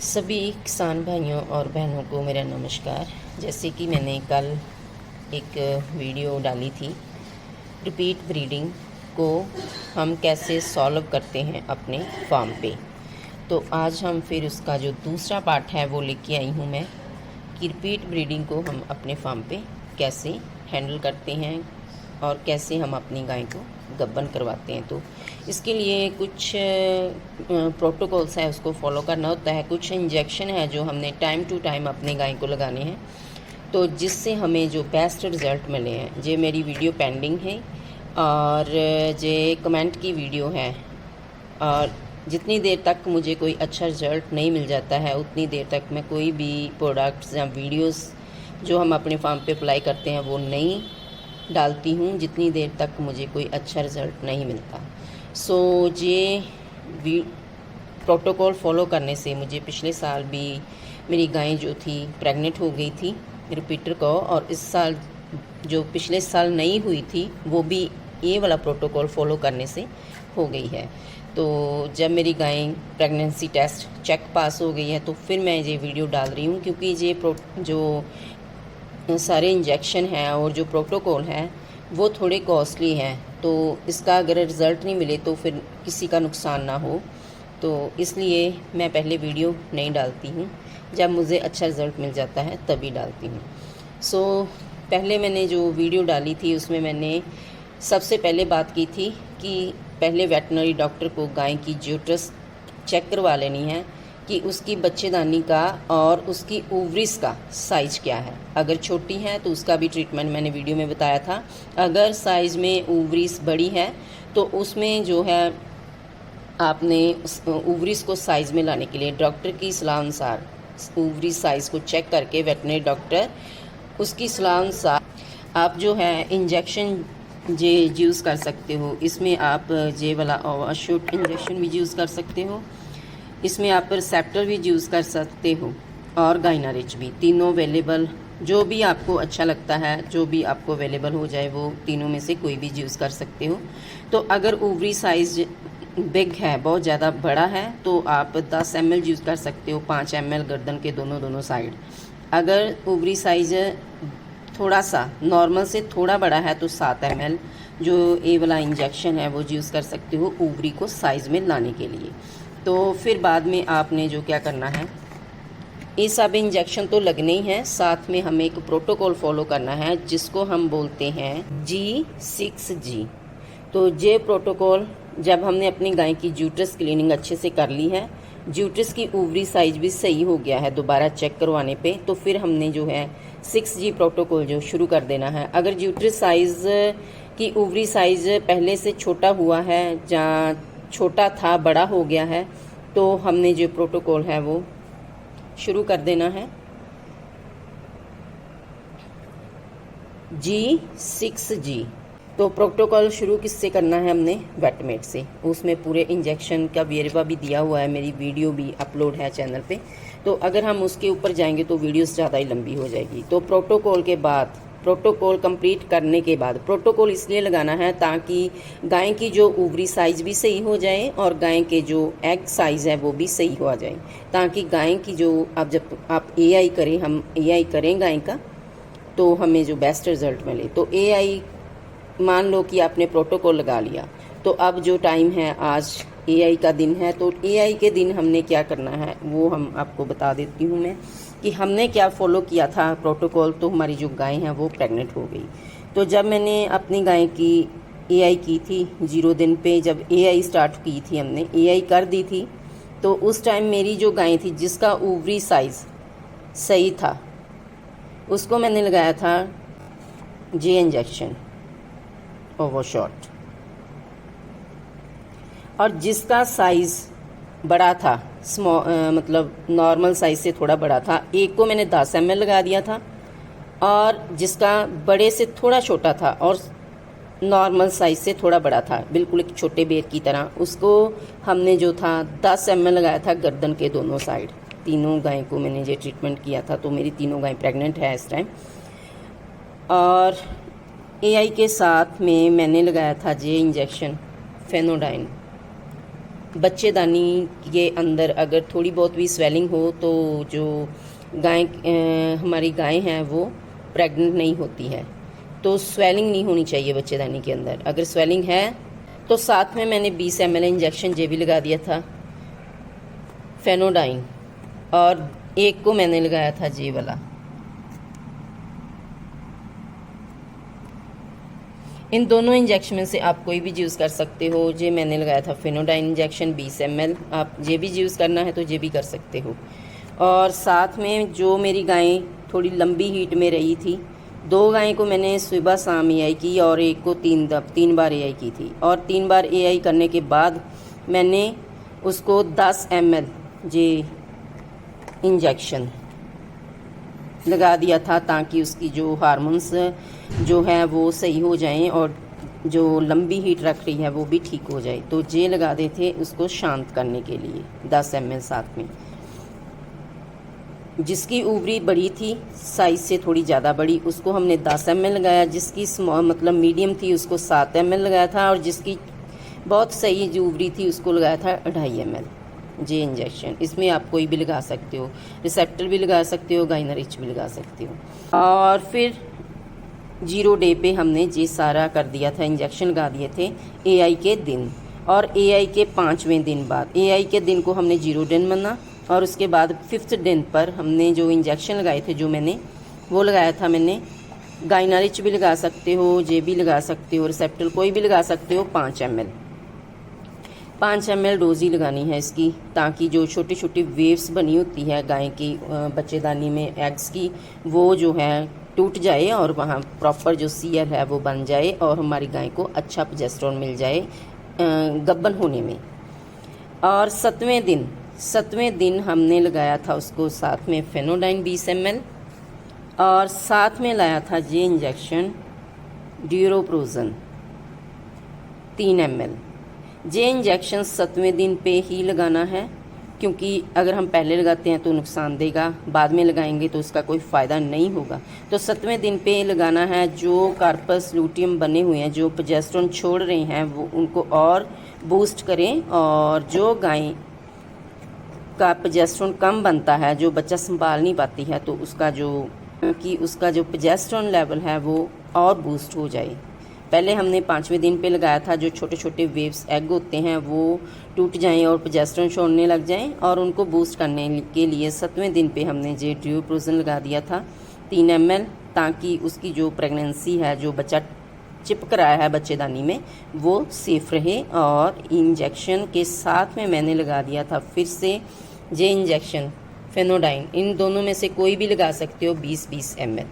सभी किसान भाइयों और बहनों को मेरा नमस्कार। जैसे कि मैंने कल एक वीडियो डाली थी, रिपीट ब्रीडिंग को हम कैसे सॉल्व करते हैं अपने फार्म पे। तो आज हम फिर उसका जो दूसरा पार्ट है वो लेके आई हूँ मैं, कि रिपीट ब्रीडिंग को हम अपने फार्म पे कैसे हैंडल करते हैं और कैसे हम अपनी गाय को गब्बन करवाते हैं। तो इसके लिए कुछ प्रोटोकॉल्स है, उसको फॉलो करना होता है। कुछ इंजेक्शन है जो हमने टाइम टू टाइम अपने गाय को लगाने हैं, तो जिससे हमें जो बेस्ट रिज़ल्ट मिले हैं। ये मेरी वीडियो पेंडिंग है और ये कमेंट की वीडियो है, और जितनी देर तक मुझे कोई अच्छा रिज़ल्ट नहीं मिल जाता है उतनी देर तक मैं कोई भी प्रोडक्ट्स या वीडियोस जो हम अपने फार्म पे अप्लाई करते हैं वो नहीं डालती हूँ, जितनी देर तक मुझे कोई अच्छा रिज़ल्ट नहीं मिलता। ये प्रोटोकॉल फॉलो करने से मुझे पिछले साल भी मेरी गाय जो थी प्रेग्नेंट हो गई थी रिपीटर को, और इस साल जो पिछले साल नहीं हुई थी वो भी ये वाला प्रोटोकॉल फॉलो करने से हो गई है। तो जब मेरी गाय प्रेगनेंसी टेस्ट चेक पास हो गई है तो फिर मैं ये वीडियो डाल रही हूँ, क्योंकि ये जो सारे इंजेक्शन हैं और जो प्रोटोकॉल है वो थोड़े कॉस्टली हैं। तो इसका अगर रिज़ल्ट नहीं मिले तो फिर किसी का नुकसान ना हो, तो इसलिए मैं पहले वीडियो नहीं डालती हूँ। जब मुझे अच्छा रिज़ल्ट मिल जाता है तभी डालती हूँ। पहले मैंने जो वीडियो डाली थी उसमें मैंने सबसे पहले बात की थी कि पहले वेटनरी डॉक्टर को गाय की यूट्रस चेक करवा लेनी है कि उसकी बच्चेदानी का और उसकी ओवरीज का साइज़ क्या है। अगर छोटी है तो उसका भी ट्रीटमेंट मैंने वीडियो में बताया था। अगर साइज़ में ओवरीज बड़ी है तो उसमें जो है आपने ओवरीज को साइज़ में लाने के लिए डॉक्टर की सलाह अनुसार ओवरी साइज़ को चेक करके वेटनरी डॉक्टर उसकी सलाह अनुसार आप जो है इंजेक्शन जे यूज़ कर सकते हो। इसमें आप जे वाला ओवरशूट इंजेक्शन भी यूज़ कर सकते हो, इसमें आप रिसेप्टर भी यूज़ कर सकते हो और गाइनारिच भी। तीनों अवेलेबल, जो भी आपको अच्छा लगता है, जो भी आपको अवेलेबल हो जाए वो तीनों में से कोई भी यूज़ कर सकते हो। तो अगर ओवरी साइज़ बिग है, बहुत ज़्यादा बड़ा है, तो आप 10 ml यूज़ कर सकते हो, 5 ml गर्दन के दोनों साइड। अगर ओवरी साइज़ थोड़ा सा नॉर्मल से थोड़ा बड़ा है तो 7 ml जो ए वाला इंजेक्शन है वो यूज़ कर सकते हो ओवरी को साइज़ में लाने के लिए। तो फिर बाद में आपने जो क्या करना है, ये सब इंजेक्शन तो लगने ही हैं, साथ में हमें एक प्रोटोकॉल फॉलो करना है जिसको हम बोलते हैं G6G। तो ये प्रोटोकॉल जब हमने अपनी गाय की यूट्रस क्लीनिंग अच्छे से कर ली है, यूट्रस की ओवरी साइज भी सही हो गया है दोबारा चेक करवाने पे, तो फिर हमने जो है 6G प्रोटोकॉल जो शुरू कर देना है। अगर यूट्रस साइज की ओवरी साइज पहले से छोटा हुआ है या छोटा था बड़ा हो गया है, तो हमने जो प्रोटोकॉल है वो शुरू कर देना है G6G। तो प्रोटोकॉल शुरू किससे करना है, हमने वेटमेट से। उसमें पूरे इंजेक्शन का वेरवा भी दिया हुआ है, मेरी वीडियो भी अपलोड है चैनल पे। तो अगर हम उसके ऊपर जाएंगे तो वीडियो ज़्यादा ही लंबी हो जाएगी। तो प्रोटोकॉल के बाद, प्रोटोकॉल कंप्लीट करने के बाद, प्रोटोकॉल इसलिए लगाना है ताकि गाय की जो ओवरी साइज़ भी सही हो जाए और गाय के जो एग साइज़ है वो भी सही हो जाए, ताकि गाय की जो अब जब आप एआई करें, हम एआई करें गाय का, तो हमें जो बेस्ट रिज़ल्ट मिले। तो एआई मान लो कि आपने प्रोटोकॉल लगा लिया, तो अब जो टाइम है आज एआई का दिन है, तो एआई के दिन हमने क्या करना है वो हम आपको बता देती हूँ मैं, कि हमने क्या फॉलो किया था प्रोटोकॉल। तो हमारी जो गाय है वो प्रेग्नेंट हो गई। तो जब मैंने अपनी गाय की एआई की थी 0 दिन पे, जब एआई स्टार्ट की थी, हमने एआई कर दी थी, तो उस टाइम मेरी जो गाय थी जिसका ओवरी साइज़ सही था उसको मैंने लगाया था जे इंजेक्शन ओवरशॉट, और जिसका साइज़ बड़ा था, मतलब नॉर्मल साइज़ से थोड़ा बड़ा था, एक को मैंने 10 ml लगा दिया था, और जिसका बड़े से थोड़ा छोटा था और नॉर्मल साइज़ से थोड़ा बड़ा था, बिल्कुल एक छोटे बेर की तरह, उसको हमने जो था 10 ml लगाया था गर्दन के दोनों साइड। तीनों गाय को मैंने ये ट्रीटमेंट किया था। तो मेरी तीनों गाय प्रेग्नेंट है इस टाइम। और एआई के साथ में मैंने लगाया था जे इंजेक्शन फेनोडाइन। बच्चेदानी के अंदर अगर थोड़ी बहुत भी स्वेलिंग हो तो जो गाय हमारी गाय हैं वो प्रेग्नेंट नहीं होती है। तो स्वेलिंग नहीं होनी चाहिए बच्चेदानी के अंदर। अगर स्वेलिंग है तो साथ में मैंने 20 ml इंजेक्शन जे भी लगा दिया था फेनोडाइन, और एक को मैंने लगाया था जे वाला। इन दोनों इंजेक्शन में से आप कोई भी यूज़ कर सकते हो। जे मैंने लगाया था फेनोडाइन इंजेक्शन 20 ml, आप जे भी यूज़ करना है तो जे भी कर सकते हो। और साथ में जो मेरी गायें थोड़ी लंबी हीट में रही थी, 2 गायें को मैंने सुबह शाम एआई की और एक को 3 बार एआई की थी। और 3 बार एआई करने के बाद मैंने उसको 10 ml जे इंजेक्शन लगा दिया था, ताकि उसकी जो हार्मोन्स जो है वो सही हो जाएं और जो लंबी हीट रख रही है वो भी ठीक हो जाए। तो जे लगा दे थे उसको शांत करने के लिए 10 ml साथ में। जिसकी उबरी बड़ी थी, साइज़ से थोड़ी ज़्यादा बड़ी, उसको हमने 10 ml लगाया। जिसकी मतलब मीडियम थी उसको 7 ml लगाया था, और जिसकी बहुत सही जो उबरी थी उसको लगाया था 2.5 ml जे इंजेक्शन। इसमें आप कोई भी लगा सकते हो, रिसेप्टर भी लगा सकते हो, गाइनरिच भी लगा सकते हो। और फिर 0 डे पे हमने जे सारा कर दिया था, इंजेक्शन लगा दिए थे एआई के दिन। और एआई के 5वें दिन बाद, एआई के दिन को हमने 0 दिन माना, और उसके बाद 5th दिन पर हमने जो इंजेक्शन लगाए थे, जो मैंने वो लगाया था, मैंने गाइनरिच भी लगा सकते हो, जे भी लगा सकते हो, रिसेप्टर कोई भी लगा सकते हो। 5 ml डोज ही लगानी है इसकी, ताकि जो छोटी छोटी वेव्स बनी होती है गाय की बच्चेदानी में एग्स की, वो जो है टूट जाए और वहाँ प्रॉपर जो सीएल है वो बन जाए, और हमारी गाय को अच्छा प्रोजेस्टेरोन मिल जाए गब्बन होने में। और 7वें दिन हमने लगाया था उसको साथ में फेनोडाइन 20 ml, और साथ में लाया था जे इंजेक्शन ड्यूरोप्रोजन 3 ml। जे इंजेक्शन 7वें दिन पे ही लगाना है, क्योंकि अगर हम पहले लगाते हैं तो नुकसान देगा, बाद में लगाएंगे तो उसका कोई फ़ायदा नहीं होगा। तो 7वें दिन पे लगाना है। जो कार्पस लूटियम बने हुए हैं, जो प्रोजेस्टेरोन छोड़ रहे हैं, वो उनको और बूस्ट करें। और जो गाय का प्रोजेस्टेरोन कम बनता है, जो बच्चा संभाल नहीं पाती है, तो उसका जो प्रोजेस्टेरोन लेवल है वो और बूस्ट हो जाए। पहले हमने 5वें दिन पे लगाया था, जो छोटे छोटे वेव्स एग होते हैं वो टूट जाएं और प्रोजेस्टेरोन छोड़ने लग जाएं, और उनको बूस्ट करने के लिए 7वें दिन पे हमने जे ड्यूरोप्रोजन लगा दिया था 3 ml, ताकि उसकी जो प्रेगनेंसी है, जो बच्चा चिपक रहा है बच्चेदानी में, वो सेफ रहे। और इंजेक्शन के साथ में मैंने लगा दिया था फिर से जे इंजेक्शन फेनोडाइन। इन दोनों में से कोई भी लगा सकते हो 20-20 ml,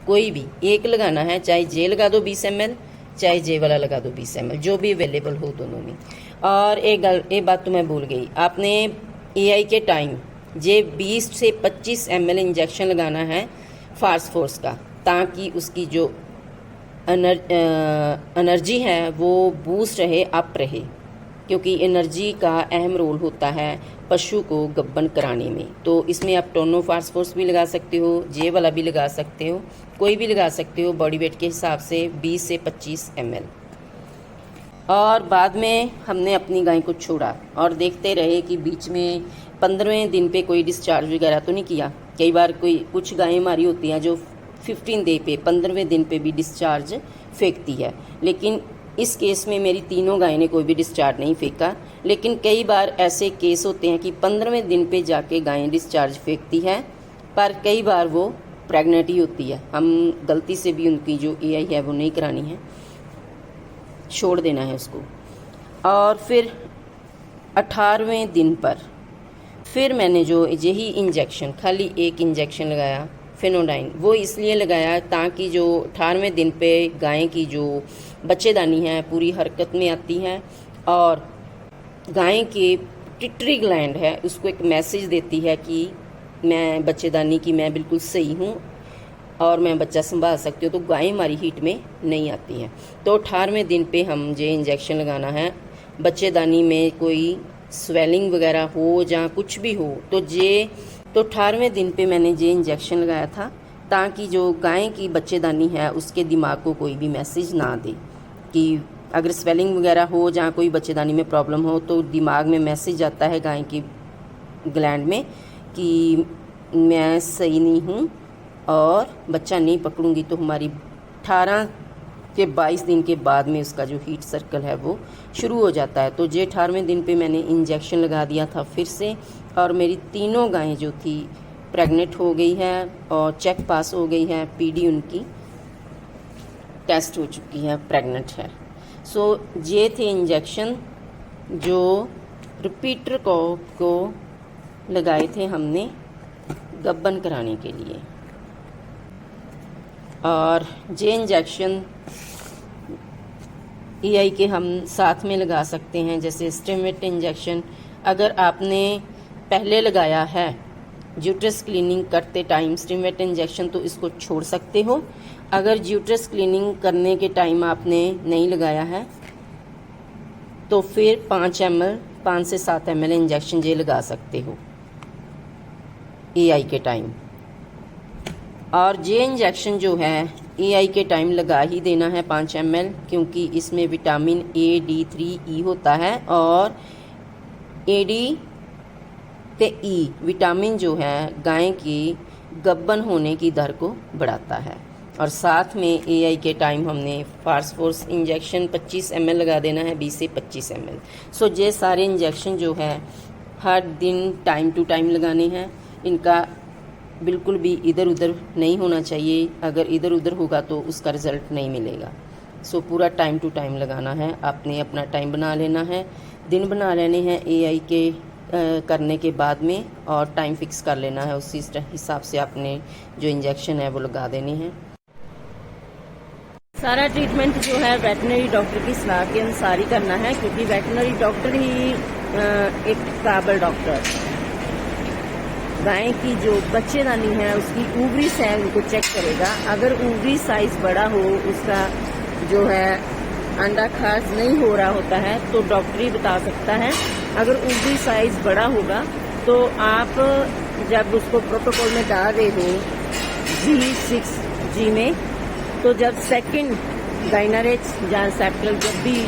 कोई भी एक लगाना है, चाहे जे लगा दो 20 ml, चाहे जे वाला लगा दो 20 ml, जो भी अवेलेबल हो दोनों में। और एक बात तो मैं भूल गई, आपने एआई के टाइम जे 20 से 25 ml इंजेक्शन लगाना है फास्ट फोर्स का, ताकि उसकी जो एनर्जी है वो बूस्ट रहे, अप रहे, क्योंकि एनर्जी का अहम रोल होता है पशु को गब्बन कराने में। तो इसमें आप टोनो फास्ट फोर्स भी लगा सकते हो, जे वाला भी लगा सकते हो, कोई भी लगा सकते हो बॉडी वेट के हिसाब से 20 से 25 ml। और बाद में हमने अपनी गाय को छोड़ा और देखते रहे कि बीच में 15वें दिन पे कोई डिस्चार्ज वगैरह तो नहीं किया। कई बार कुछ गायें हमारी होती हैं जो 15 डे पे 15वें दिन पे भी डिस्चार्ज फेंकती है, लेकिन इस केस में मेरी तीनों गायें ने कोई भी डिस्चार्ज नहीं फेंका। लेकिन कई बार ऐसे केस होते हैं कि 15वें दिन पे जाके गायें डिस्चार्ज फेंकती है, पर कई बार वो प्रेग्नेंट ही होती है। हम गलती से भी उनकी जो एआई है वो नहीं करानी है, छोड़ देना है उसको। और फिर 18वें दिन पर फिर मैंने जो यही इंजेक्शन, खाली एक इंजेक्शन लगाया फेनोडाइन, वो इसलिए लगाया ताकि जो 18वें दिन पे गाय की जो बच्चेदानी है पूरी हरकत में आती है, और गाय के पिट्यूटरी ग्लैंड है उसको एक मैसेज देती है कि मैं बच्चेदानी की मैं बिल्कुल सही हूँ और मैं बच्चा संभाल सकती हूँ, तो गाय हमारी हीट में नहीं आती है। तो 18वें दिन पे हम जे इंजेक्शन लगाना है। बच्चेदानी में कोई स्वेलिंग वगैरह हो या कुछ भी हो तो 18वें दिन पे मैंने जे इंजेक्शन लगाया था, ताकि जो गाय की बच्चेदानी है उसके दिमाग को कोई भी मैसेज ना दे कि अगर स्वेलिंग वगैरह हो, जहाँ कोई बच्चेदानी में प्रॉब्लम हो, तो दिमाग में मैसेज आता है गाय की ग्लैंड में कि मैं सही नहीं हूँ और बच्चा नहीं पकड़ूंगी, तो हमारी 18 के 22 दिन के बाद में उसका जो हीट सर्कल है वो शुरू हो जाता है। तो जे 18वें दिन पे मैंने इंजेक्शन लगा दिया था फिर से, और मेरी तीनों गायें जो थी प्रेग्नेंट हो गई है और चेक पास हो गई है, पीडी उनकी टेस्ट हो चुकी है, प्रेग्नेंट है। सो ये थे इंजेक्शन जो रिपीटर को लगाए थे हमने गब्बन कराने के लिए। और ये इंजेक्शन EI के हम साथ में लगा सकते हैं, जैसे स्टेमेट इंजेक्शन अगर आपने पहले लगाया है यूट्रस क्लीनिंग करते टाइम स्टेमेट इंजेक्शन, तो इसको छोड़ सकते हो। अगर यूट्रस क्लीनिंग करने के टाइम आपने नहीं लगाया है तो फिर 5 से 7 ml इंजेक्शन ये लगा सकते हो EI के टाइम। और ये इंजेक्शन जो है EI के टाइम लगा ही देना है 5 ml, क्योंकि इसमें विटामिन A, D3, E होता है, और AD ते E विटामिन जो है गाय की गब्बन होने की दर को बढ़ाता है। और साथ में EI के टाइम हमने फास्फोरस इंजेक्शन 25 ml लगा देना है, 20 से 25 ml। सो ये सारे इंजेक्शन जो है हर दिन टाइम टू टाइम लगाने हैं, इनका बिल्कुल भी इधर उधर नहीं होना चाहिए। अगर इधर उधर होगा तो उसका रिज़ल्ट नहीं मिलेगा। सो पूरा टाइम टू टाइम लगाना है, आपने अपना टाइम बना लेना है, दिन बना लेने हैं EI के करने के बाद में, और टाइम फिक्स कर लेना है, उसी हिसाब से आपने जो इंजेक्शन है वो लगा देने हैं। सारा ट्रीटमेंट जो है वेटनरी डॉक्टर की सलाह के अनुसार ही करना है, क्योंकि वेटनरी डॉक्टर ही एक काबिल डॉक्टर गाय की जो बच्चेदानी है उसकी ओवरी साइज उनको चेक करेगा। अगर ओवरी साइज बड़ा हो, उसका जो है अंडा खास नहीं हो रहा होता है, तो डॉक्टर ही बता सकता है। अगर ओवरी साइज बड़ा होगा तो आप जब उसको प्रोटोकॉल में डाल रहे हो G6G में, तो जब सेकंड गाइनरेज या सेप्टल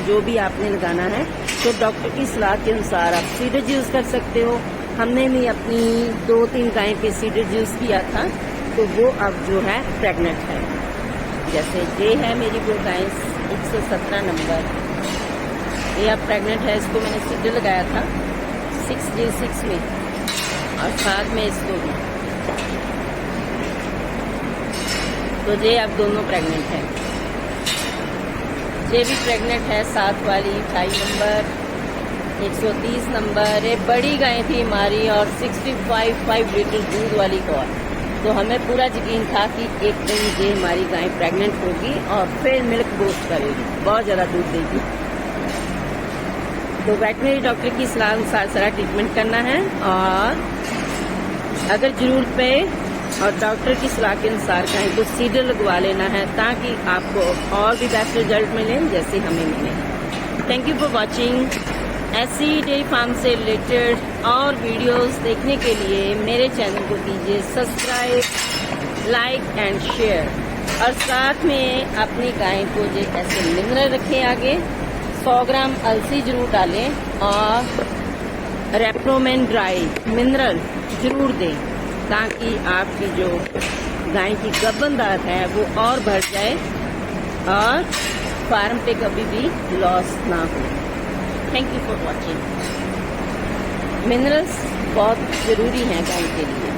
जो भी आपने लगाना है, तो डॉक्टर की सलाह के अनुसार आप सीडेज यूज कर सकते हो। हमने भी अपनी 2-3 गाय पे सीडेज यूज किया था, तो वो अब जो है प्रेग्नेंट है। जैसे ये है मेरी वो गाय 117 नंबर, ये अब प्रेग्नेंट है। इसको मैंने सीडर लगाया था 6G6 में, और साथ में इसको भी, तो ये अब दोनों प्रेग्नेंट है। ये भी प्रेग्नेंट है, साथ वाली 28 नंबर 130 नंबर। ये बड़ी गाय थी हमारी, और 65 लीटर दूध वाली गौ। तो हमें पूरा यकीन था कि एक दिन ये हमारी गाय प्रेग्नेंट होगी और फिर मिल्क बूस्ट करेगी, बहुत ज़्यादा दूध देगी। तो वेटनरी डॉक्टर की सलाह अनुसार सारा ट्रीटमेंट करना है, और अगर जरूरत पे और डॉक्टर की सलाह के अनुसार कहें तो सीडर लगवा लेना है, ताकि आपको और भी बेस्ट रिजल्ट मिले जैसे हमें मिले। Thank you for watching. ऐसी डेयरी फार्म से रिलेटेड और वीडियोस देखने के लिए मेरे चैनल को कीजिए सब्सक्राइब, लाइक एंड शेयर, और साथ में अपनी गाय को जो ऐसे मिनरल रखें आगे, 100 ग्राम अलसी जरूर डालें, और रेप्रोमेन ड्राई मिनरल जरूर दें, ताकि आपकी जो गाय की गब्बनदार है वो और बढ़ जाए और फार्म पे कभी भी लॉस ना हो। Thank you for watching. Minerals बहुत ज़रूरी हैं गाय के लिए।